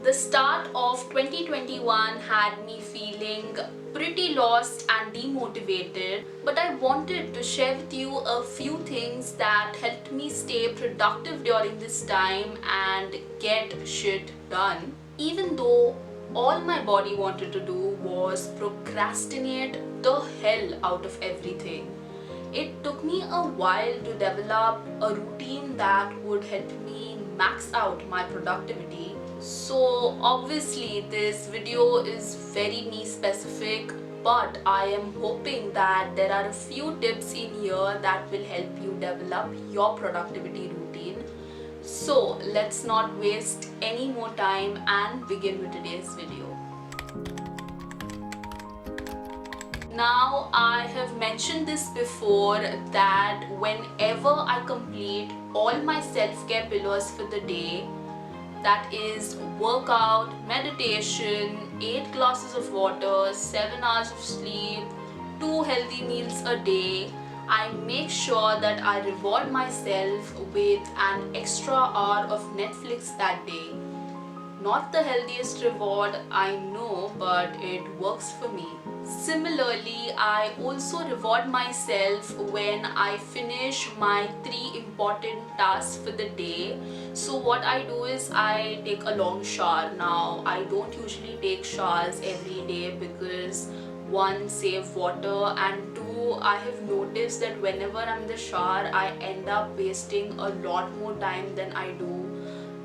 The start of 2021 had me feeling pretty lost and demotivated, but I wanted to share with you a few things that helped me stay productive during this time and get shit done. Even though all my body wanted to do was procrastinate the hell out of everything. It took me a while to develop a routine that would help me max out my productivity. So obviously this video is very me specific, but I am hoping that there are a few tips in here that will help you develop your productivity routine. So let's not waste any more time and begin with today's video. Now, I have mentioned this before that whenever I complete all my self-care pillars for the day, that is workout, meditation, 8 glasses of water, 7 hours of sleep, 2 healthy meals a day, I make sure that I reward myself with an extra hour of Netflix that day. Not the healthiest reward, I know, but it works for me. Similarly, I also reward myself when I finish my 3 important tasks for the day. So what I do is I take a long shower. Now, I don't usually take showers every day because one, save water, and two, I have noticed that whenever I'm in the shower, I end up wasting a lot more time than I do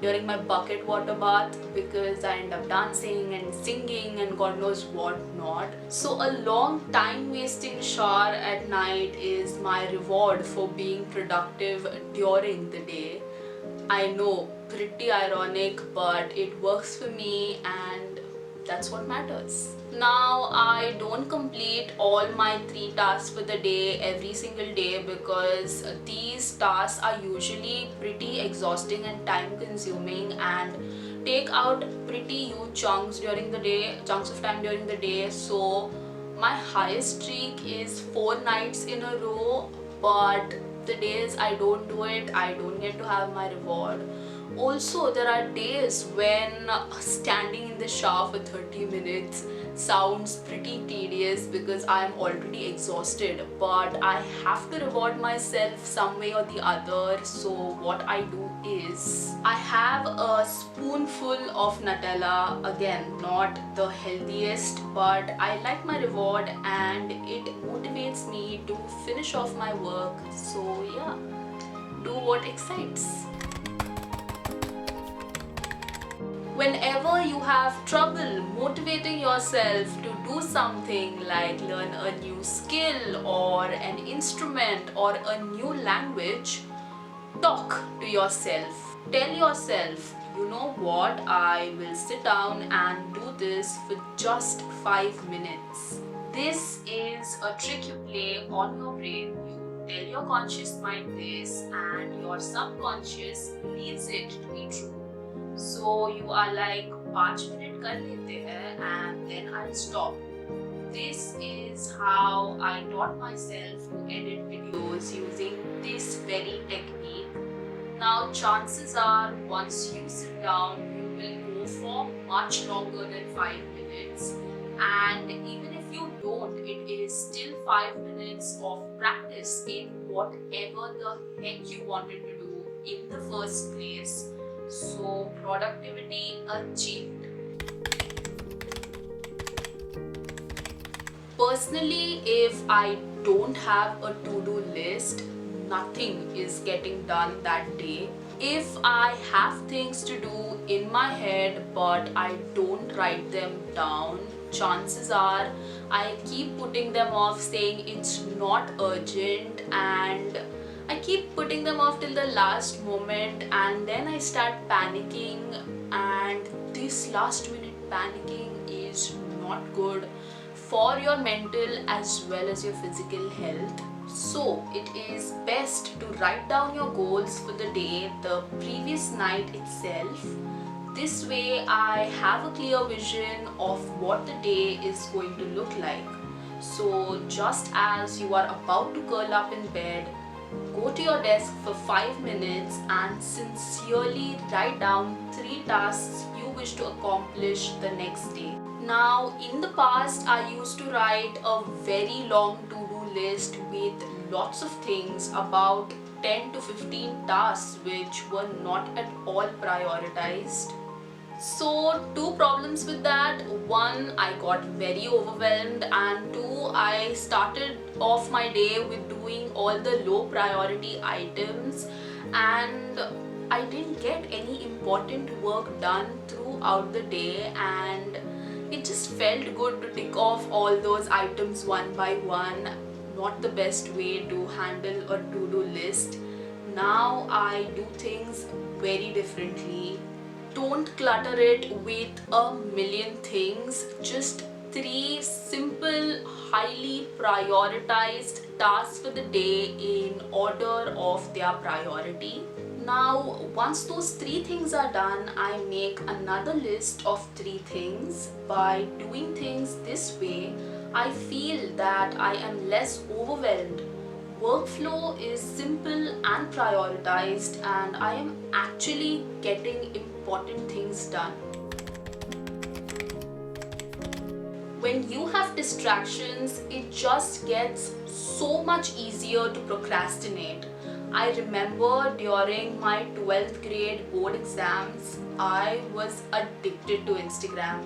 during my bucket water bath because I end up dancing and singing and God knows what not. So a long time wasting shower at night is my reward for being productive during the day. I know, pretty ironic, but it works for me and that's what matters. Now, I don't complete all my 3 tasks for the day every single day because these tasks are usually pretty exhausting and time consuming and take out pretty huge chunks of time during the day. So my highest streak is 4 nights in a row, but the days I don't do it, I don't get to have my reward. Also, there are days when standing in the shower for 30 minutes sounds pretty tedious because I am already exhausted, but I have to reward myself some way or the other. So what I do is I have a spoonful of Nutella, again not the healthiest, but I like my reward and it motivates me to finish off my work. So yeah, do what excites. Whenever you have trouble motivating yourself to do something like learn a new skill or an instrument or a new language, talk to yourself. Tell yourself, you know what, I will sit down and do this for just 5 minutes. This is a trick you play on your brain. You tell your conscious mind this and your subconscious believes it to be true. So you are like 5 minute कर लेते हैं and then I'll stop. This is how I taught myself to edit videos using this very technique. Now chances are once you sit down you will go for much longer than 5 minutes, and even if you don't, it is still 5 minutes of practice in whatever the heck you wanted to do in the first place. So productivity achieved. Personally, if I don't have a to-do list, nothing is getting done that day. If I have things to do in my head but I don't write them down, chances are I keep putting them off saying it's not urgent, and I keep putting them off till the last moment, and then I start panicking, and this last minute panicking is not good for your mental as well as your physical health. So it is best to write down your goals for the day the previous night itself. This way I have a clear vision of what the day is going to look like. So just as you are about to curl up in bed, go to your desk for 5 minutes and sincerely write down 3 tasks you wish to accomplish the next day. Now, in the past, I used to write a very long to-do list with lots of things, about 10 to 15 tasks which were not at all prioritized. So, two problems with that. One, I got very overwhelmed, and two, I started off my day with doing all the low priority items, and I didn't get any important work done throughout the day, and it just felt good to tick off all those items one by one. Not the best way to handle a to-do list. Now I do things very differently. Don't clutter it with a million things. Just three simple, highly prioritized tasks for the day in order of their priority. Now, once those three things are done, I make another list of three things. By doing things this way, I feel that I am less overwhelmed. Workflow is simple and prioritized, and I am actually getting important things done. When you have distractions, it just gets so much easier to procrastinate. I remember during my 12th grade board exams, I was addicted to Instagram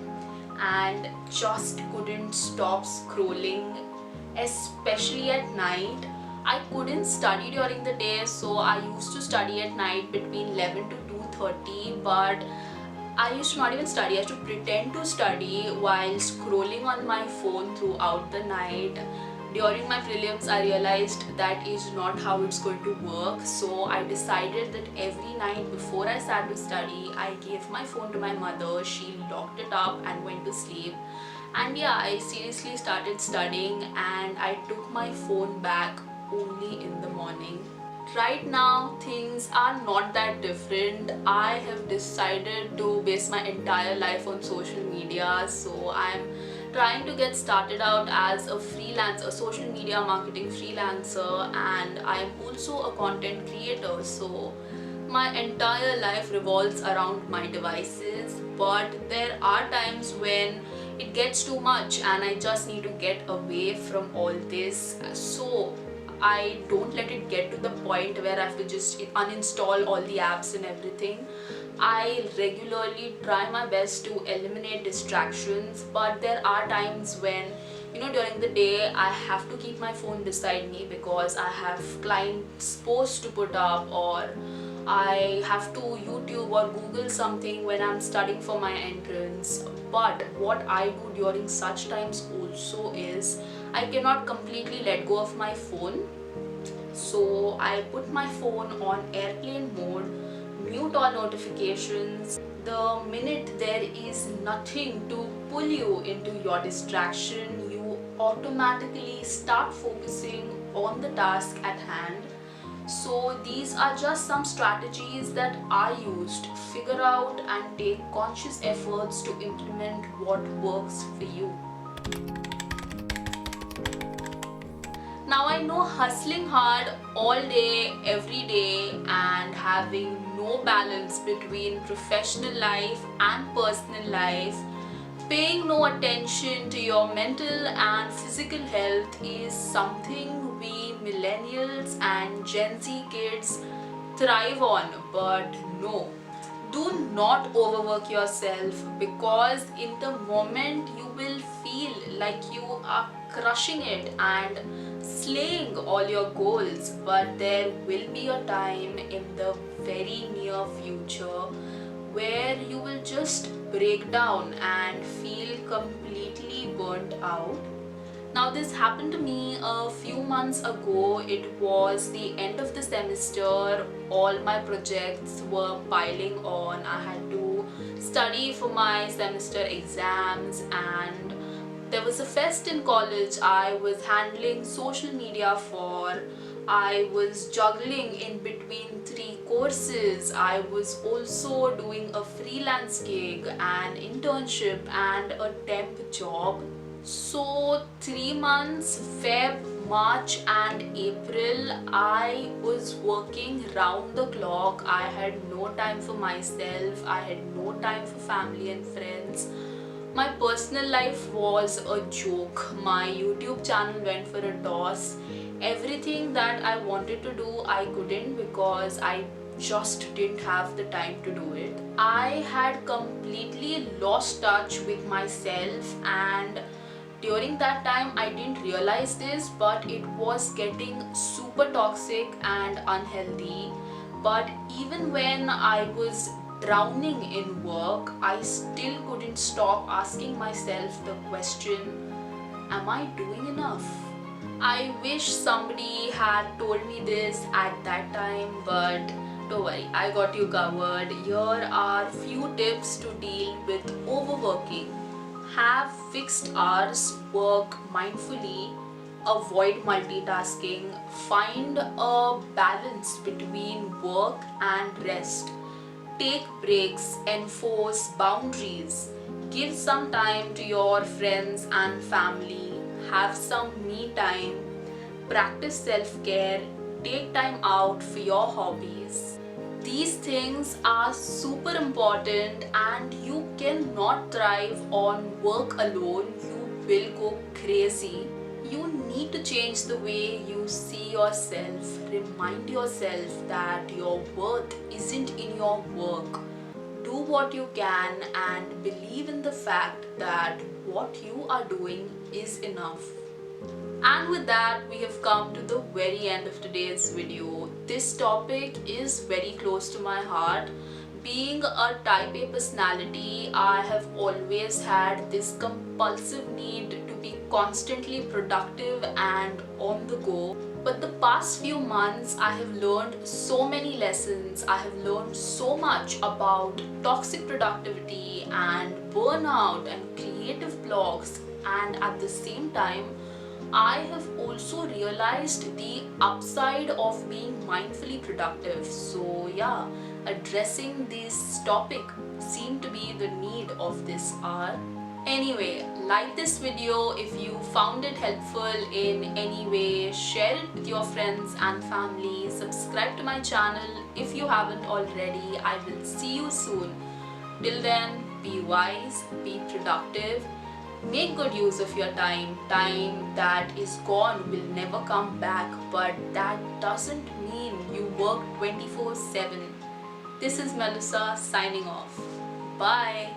and just couldn't stop scrolling, especially at night. I couldn't study during the day, so I used to study at night between 11 to 2:30, but I used to not even study. I used to pretend to study while scrolling on my phone throughout the night. During my prelims, I realized that is not how it's going to work, so I decided that every night before I sat to study, I gave my phone to my mother. She locked it up and went to sleep. And yeah, I seriously started studying, and I took my phone back only in the morning. Right now, things are not that different. I have decided to base my entire life on social media, so I'm trying to get started out as a freelancer, a social media marketing freelancer, and I am also a content creator. So my entire life revolves around my devices, but there are times when it gets too much and I just need to get away from all this. So I don't let it get to the point where I have to just uninstall all the apps and everything. I regularly try my best to eliminate distractions, but there are times when, during the day I have to keep my phone beside me because I have clients posts to put up, or I have to YouTube or Google something when I'm studying for my entrance. But what I do during such times also is I cannot completely let go of my phone. So I put my phone on airplane mode, mute all notifications. The minute there is nothing to pull you into your distraction, you automatically start focusing on the task at hand. So these are just some strategies that I used to figure out and take conscious efforts to implement what works for you. Now I know hustling hard all day, every day, and having no balance between professional life and personal life, paying no attention to your mental and physical health is something we millennials and Gen Z kids thrive on. But no, do not overwork yourself, because in the moment you will feel like you are crushing it and slaying all your goals, but there will be a time in the very near future where you will just break down and feel completely burnt out. Now, this happened to me a few months ago. It was the end of the semester. All my projects were piling on. I had to study for my semester exams, and there was a fest in college I was handling social media for. I was juggling in between three courses. I was also doing a freelance gig, an internship, and a temp job. So 3 months, Feb, March and April, I was working round the clock. I had no time for myself. I had no no time for family and friends. My personal life was a joke. My YouTube channel went for a toss. Everything that I wanted to do, I couldn't because I just didn't have the time to do it. I had completely lost touch with myself, and during that time I didn't realize this, but it was getting super toxic and unhealthy. But even when I was drowning in work, I still couldn't stop asking myself the question, am I doing enough? I wish somebody had told me this at that time, but don't worry, I got you covered. Here are few tips to deal with overworking. Have fixed hours, work mindfully, avoid multitasking, find a balance between work and rest. Take breaks, enforce boundaries, give some time to your friends and family, have some me time, practice self care, take time out for your hobbies. These things are super important, and you cannot thrive on work alone. You will go crazy. You need to change the way you see yourself. Remind yourself that your worth isn't in your work. Do what you can and believe in the fact that what you are doing is enough. And with that, we have come to the very end of today's video. This topic is very close to my heart. Being a type A personality, I have always had this compulsive need to be constantly productive and on the go. But the past few months, I have learned so many lessons. I have learned so much about toxic productivity and burnout and creative blocks. And at the same time, I have also realized the upside of being mindfully productive. So, yeah, addressing this topic seemed to be the need of this hour. Anyway, like this video if you found it helpful in any way, share it with your friends and family, subscribe to my channel if you haven't already. I will see you soon. Till then, be wise, be productive. Make good use of your time. Time that is gone will never come back, but that doesn't mean you work 24/7. This is Melissa signing off. Bye.